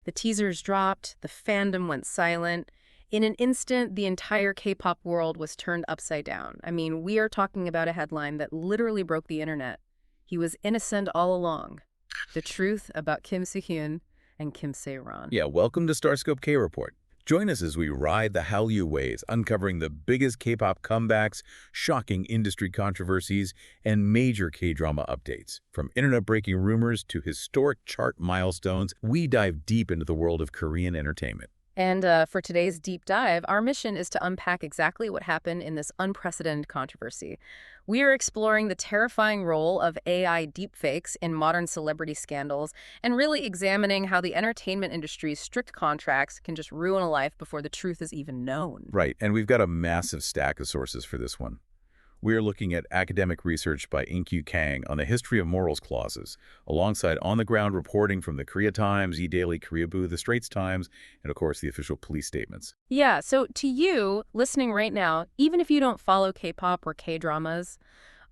The teasers dropped, the fandom went silent. In an instant, the entire K-pop world was turned upside down. I mean, we are talking about a headline that literally broke the internet. He was innocent all along. The truth about Kim Soo-hyun and Kim Sae-ron. Yeah, welcome to StarScope K-Report. Join us as we ride the Hallyu waves, uncovering the biggest K-pop comebacks, shocking industry controversies, and major K-drama updates. From internet-breaking rumors to historic chart milestones, we dive deep into the world of Korean entertainment. And for today's deep dive, our mission is to unpack exactly what happened in this unprecedented controversy. We are exploring the terrifying role of AI deepfakes in modern celebrity scandals and really examining how the entertainment industry's strict contracts can just ruin a life before the truth is even known. Right, and we've got a massive stack of sources for this one. We're looking at academic research by In-Kyu Kang on the history of morals clauses, alongside on-the-ground reporting from the Korea Times, E-Daily, Koreaboo, the Straits Times, and of course the official police statements. Yeah, so to you, listening right now, even if you don't follow K-pop or K-dramas,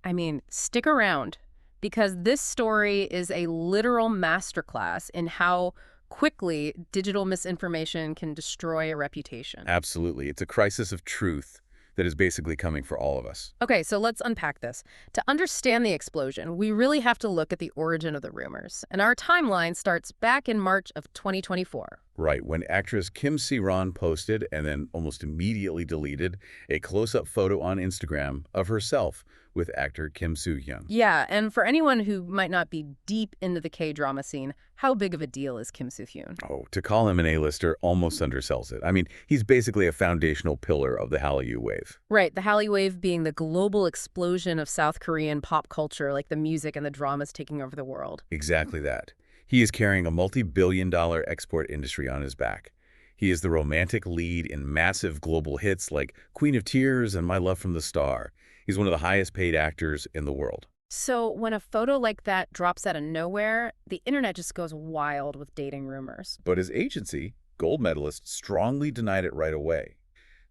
I mean, stick around, because this story is a literal masterclass in how quickly digital misinformation can destroy a reputation. Absolutely. It's a crisis of truth that is basically coming for all of us. Okay, so let's unpack this. To understand the explosion, we really have to look at the origin of the rumors. And our timeline starts back in March of 2024. Right, when actress Kim Sae-ron posted, and then almost immediately deleted, a close-up photo on Instagram of herself with actor Kim Soo-hyun. Yeah, and for anyone who might not be deep into the K-drama scene, how big of a deal is Kim Soo-hyun? Oh, to call him an A-lister almost undersells it. I mean, he's basically a foundational pillar of the Hallyu wave. Right, the Hallyu wave being the global explosion of South Korean pop culture, like the music and the dramas taking over the world. Exactly that. He is carrying a multi-billion-dollar export industry on his back. He is the romantic lead in massive global hits like Queen of Tears and My Love from the Star. He's one of the highest-paid actors in the world. So when a photo like that drops out of nowhere, the internet just goes wild with dating rumors. But his agency, Gold Medalist, strongly denied it right away.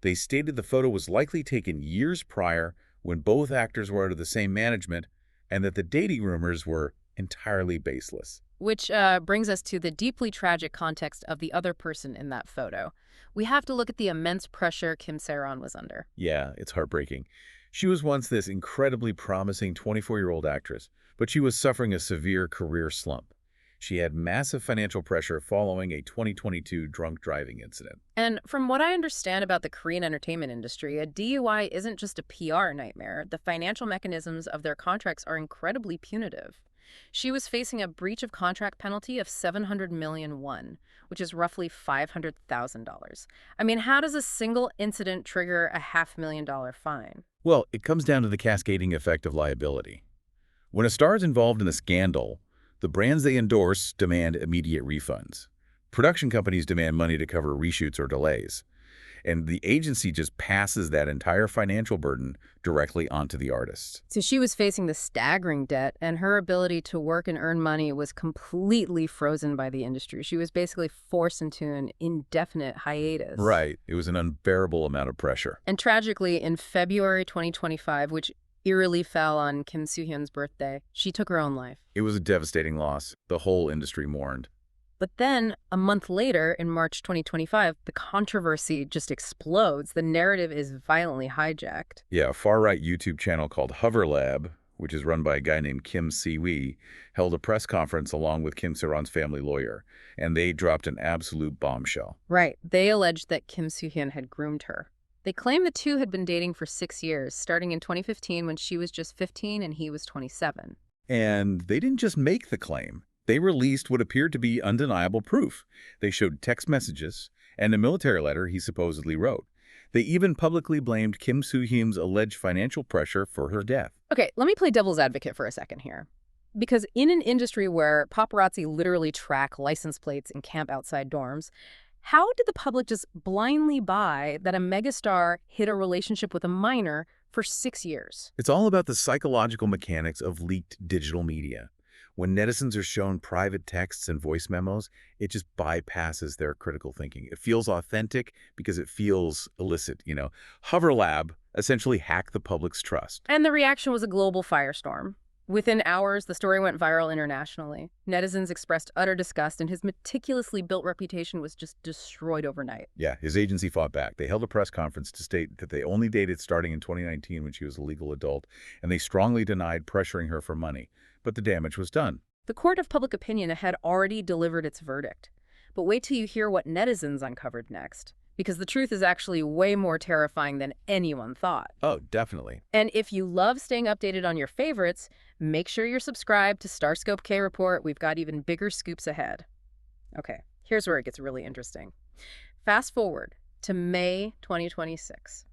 They stated the photo was likely taken years prior when both actors were under the same management and that the dating rumors were entirely baseless. Which brings us to the deeply tragic context of the other person in that photo. We have to look at the immense pressure Kim Sae-ron was under. Yeah, it's heartbreaking. She was once this incredibly promising 24-year-old actress, but she was suffering a severe career slump. She had massive financial pressure following a 2022 drunk driving incident. And from what I understand about the Korean entertainment industry, a DUI isn't just a PR nightmare. The financial mechanisms of their contracts are incredibly punitive. She was facing a breach of contract penalty of 700 million won, which is roughly $500,000. I mean, how does a single incident trigger a $500,000 fine? Well, it comes down to the cascading effect of liability. When a star is involved in a scandal, the brands they endorse demand immediate refunds. Production companies demand money to cover reshoots or delays. And the agency just passes that entire financial burden directly onto the artists. So she was facing the staggering debt, and her ability to work and earn money was completely frozen by the industry. She was basically forced into an indefinite hiatus. Right. It was an unbearable amount of pressure. And tragically, in February 2025, which eerily fell on Kim Soo-hyun's birthday, she took her own life. It was a devastating loss. The whole industry mourned. But then, a month later, in March 2025, the controversy just explodes. The narrative is violently hijacked. Yeah, a far-right YouTube channel called Hover Lab, which is run by a guy named Kim Sae-ron, held a press conference along with Kim Sae-ron's family lawyer, and they dropped an absolute bombshell. Right. They alleged that Kim Soo-hyun had groomed her. They claim the two had been dating for 6 years, starting in 2015 when she was just 15 and he was 27. And they didn't just make the claim. They released what appeared to be undeniable proof. They showed text messages and a military letter he supposedly wrote. They even publicly blamed Kim Soo-hyun's alleged financial pressure for her death. Okay, let me play devil's advocate for a second here. Because in an industry where paparazzi literally track license plates and camp outside dorms, how did the public just blindly buy that a megastar hid a relationship with a minor for 6 years? It's all about the psychological mechanics of leaked digital media. When netizens are shown private texts and voice memos, it just bypasses their critical thinking. It feels authentic because it feels illicit, you know. Hover Lab essentially hacked the public's trust. And the reaction was a global firestorm. Within hours, the story went viral internationally. Netizens expressed utter disgust, and his meticulously built reputation was just destroyed overnight. Yeah, his agency fought back. They held a press conference to state that they only dated starting in 2019 when she was a legal adult, and they strongly denied pressuring her for money. But the damage was done. The court of public opinion had already delivered its verdict. But wait till you hear what netizens uncovered next, because the truth is actually way more terrifying than anyone thought. Oh, definitely. And if you love staying updated on your favorites, make sure you're subscribed to StarScope K-Report. We've got even bigger scoops ahead. Okay, here's where it gets really interesting. Fast forward to May 2026.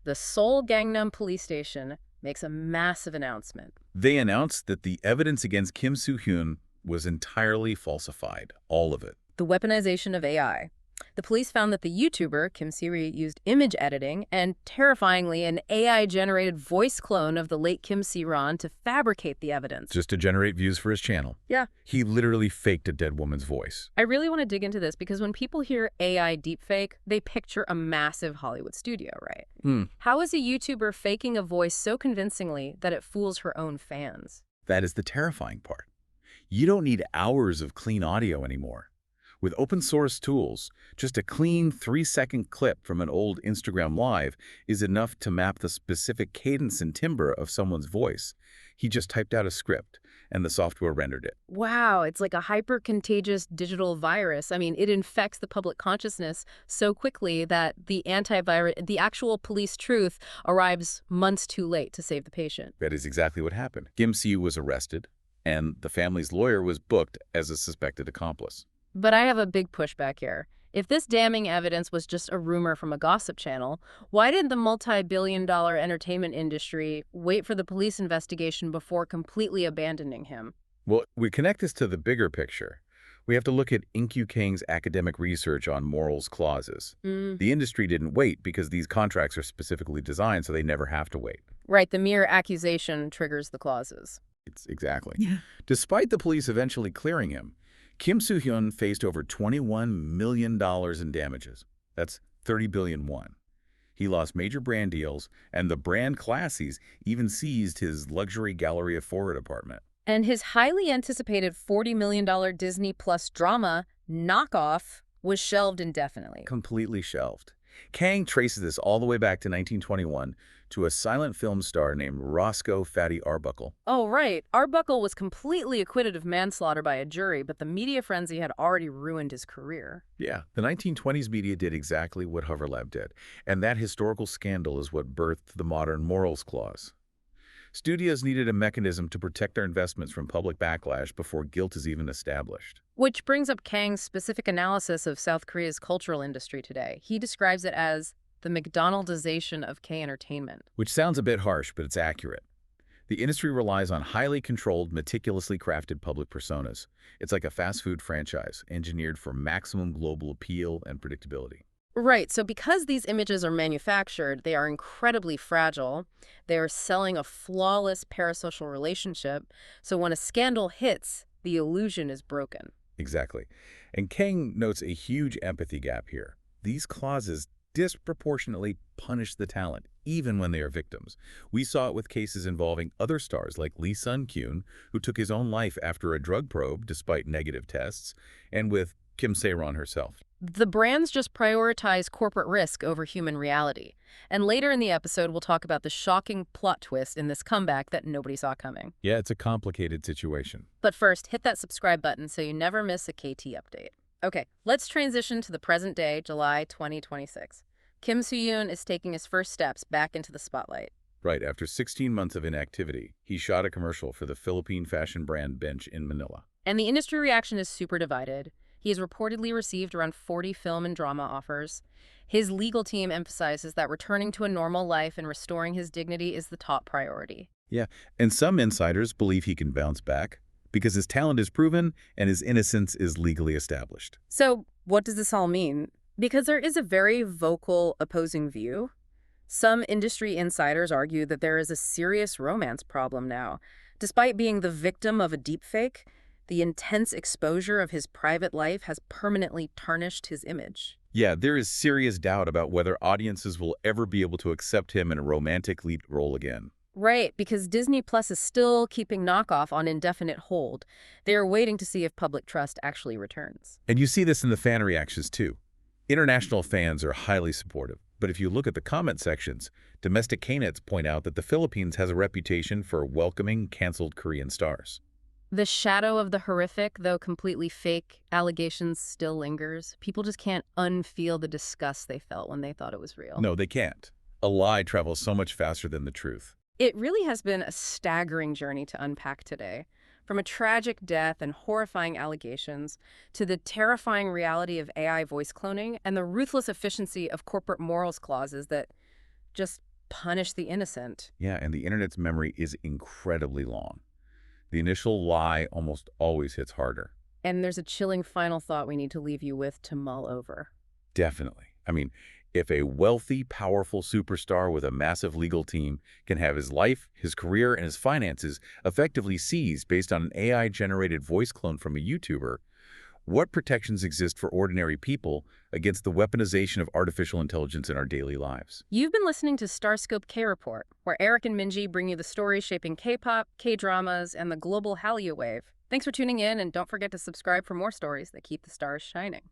The Seoul Gangnam Police Station makes a massive announcement. They announced that the evidence against Kim Soo-hyun was entirely falsified, all of it. The weaponization of AI. The police found that the YouTuber, Kim Sae-ron, used image editing and, terrifyingly, an AI-generated voice clone of the late Kim Sae-ron to fabricate the evidence. Just to generate views for his channel. Yeah. He literally faked a dead woman's voice. I really want to dig into this because when people hear AI deepfake, they picture a massive Hollywood studio, right? How is a YouTuber faking a voice so convincingly that it fools her own fans? That is the terrifying part. You don't need hours of clean audio anymore. With open-source tools, just a clean 3-second clip from an old Instagram Live is enough to map the specific cadence and timbre of someone's voice. He just typed out a script, and the software rendered it. Wow, it's like a hyper-contagious digital virus. I mean, it infects the public consciousness so quickly that the actual police truth arrives months too late to save the patient. That is exactly what happened. Kim Soo-hyun was arrested, and the family's lawyer was booked as a suspected accomplice. But I have a big pushback here. If this damning evidence was just a rumor from a gossip channel, why didn't the multi-billion-dollar entertainment industry wait for the police investigation before completely abandoning him? Well, we connect this to the bigger picture. We have to look at Inkyu Kang's academic research on morals clauses. The industry didn't wait because these contracts are specifically designed so they never have to wait. Right, the mere accusation triggers the clauses. Exactly. Yeah. Despite the police eventually clearing him, Kim Soo-hyun faced over $21 million in damages. That's 30 billion won. He lost major brand deals, and the brand Classies even seized his luxury Galleria Forward apartment. And his highly anticipated $40 million Disney Plus drama, Knockoff, was shelved indefinitely. Completely shelved. Kang traces this all the way back to 1921 to a silent film star named Roscoe Fatty Arbuckle. Oh, right. Arbuckle was completely acquitted of manslaughter by a jury, but the media frenzy had already ruined his career. Yeah, the 1920s media did exactly what Hoverlab did, and that historical scandal is what birthed the modern morals clause. Studios needed a mechanism to protect their investments from public backlash before guilt is even established. Which brings up Kang's specific analysis of South Korea's cultural industry today. He describes it as the McDonaldization of K-entertainment. Which sounds a bit harsh, but it's accurate. The industry relies on highly controlled, meticulously crafted public personas. It's like a fast food franchise, engineered for maximum global appeal and predictability. Right, so because these images are manufactured, they are incredibly fragile. They are selling a flawless parasocial relationship. So when a scandal hits, the illusion is broken. Exactly. And Kang notes a huge empathy gap here. These clauses disproportionately punish the talent, even when they are victims. We saw it with cases involving other stars like Lee Sun-kyun, who took his own life after a drug probe despite negative tests, and with Kim Sae-ron herself. The brands just prioritize corporate risk over human reality. And later in the episode, we'll talk about the shocking plot twist in this comeback that nobody saw coming. Yeah, it's a complicated situation. But first, hit that subscribe button so you never miss a KT update. Okay, let's transition to the present day, July 2026. Kim Soo-hyun is taking his first steps back into the spotlight. Right, after 16 months of inactivity, he shot a commercial for the Philippine fashion brand Bench in Manila. And the industry reaction is super divided. He has reportedly received around 40 film and drama offers. His legal team emphasizes that returning to a normal life and restoring his dignity is the top priority. Yeah, and some insiders believe he can bounce back because his talent is proven and his innocence is legally established. So what does this all mean? Because there is a very vocal opposing view. Some industry insiders argue that there is a serious romance problem now. Despite being the victim of a deepfake, the intense exposure of his private life has permanently tarnished his image. Yeah, there is serious doubt about whether audiences will ever be able to accept him in a romantic lead role again. Right, because Disney Plus is still keeping knockoff on indefinite hold. They are waiting to see if public trust actually returns. And you see this in the fan reactions too. International fans are highly supportive, but if you look at the comment sections, domestic K-nets point out that the Philippines has a reputation for welcoming canceled Korean stars. The shadow of the horrific, though completely fake, allegations still lingers. People just can't unfeel the disgust they felt when they thought it was real. No, they can't. A lie travels so much faster than the truth. It really has been a staggering journey to unpack today. From a tragic death and horrifying allegations to the terrifying reality of AI voice cloning and the ruthless efficiency of corporate morals clauses that just punish the innocent. Yeah, and the internet's memory is incredibly long. The initial lie almost always hits harder. And there's a chilling final thought we need to leave you with to mull over. Definitely. I mean, if a wealthy, powerful superstar with a massive legal team can have his life, his career, and his finances effectively seized based on an AI-generated voice clone from a YouTuber, what protections exist for ordinary people against the weaponization of artificial intelligence in our daily lives? You've been listening to StarScope K-Report, where Eric and Minji bring you the stories shaping K-pop, K-dramas, and the global Hallyu wave. Thanks for tuning in, and don't forget to subscribe for more stories that keep the stars shining.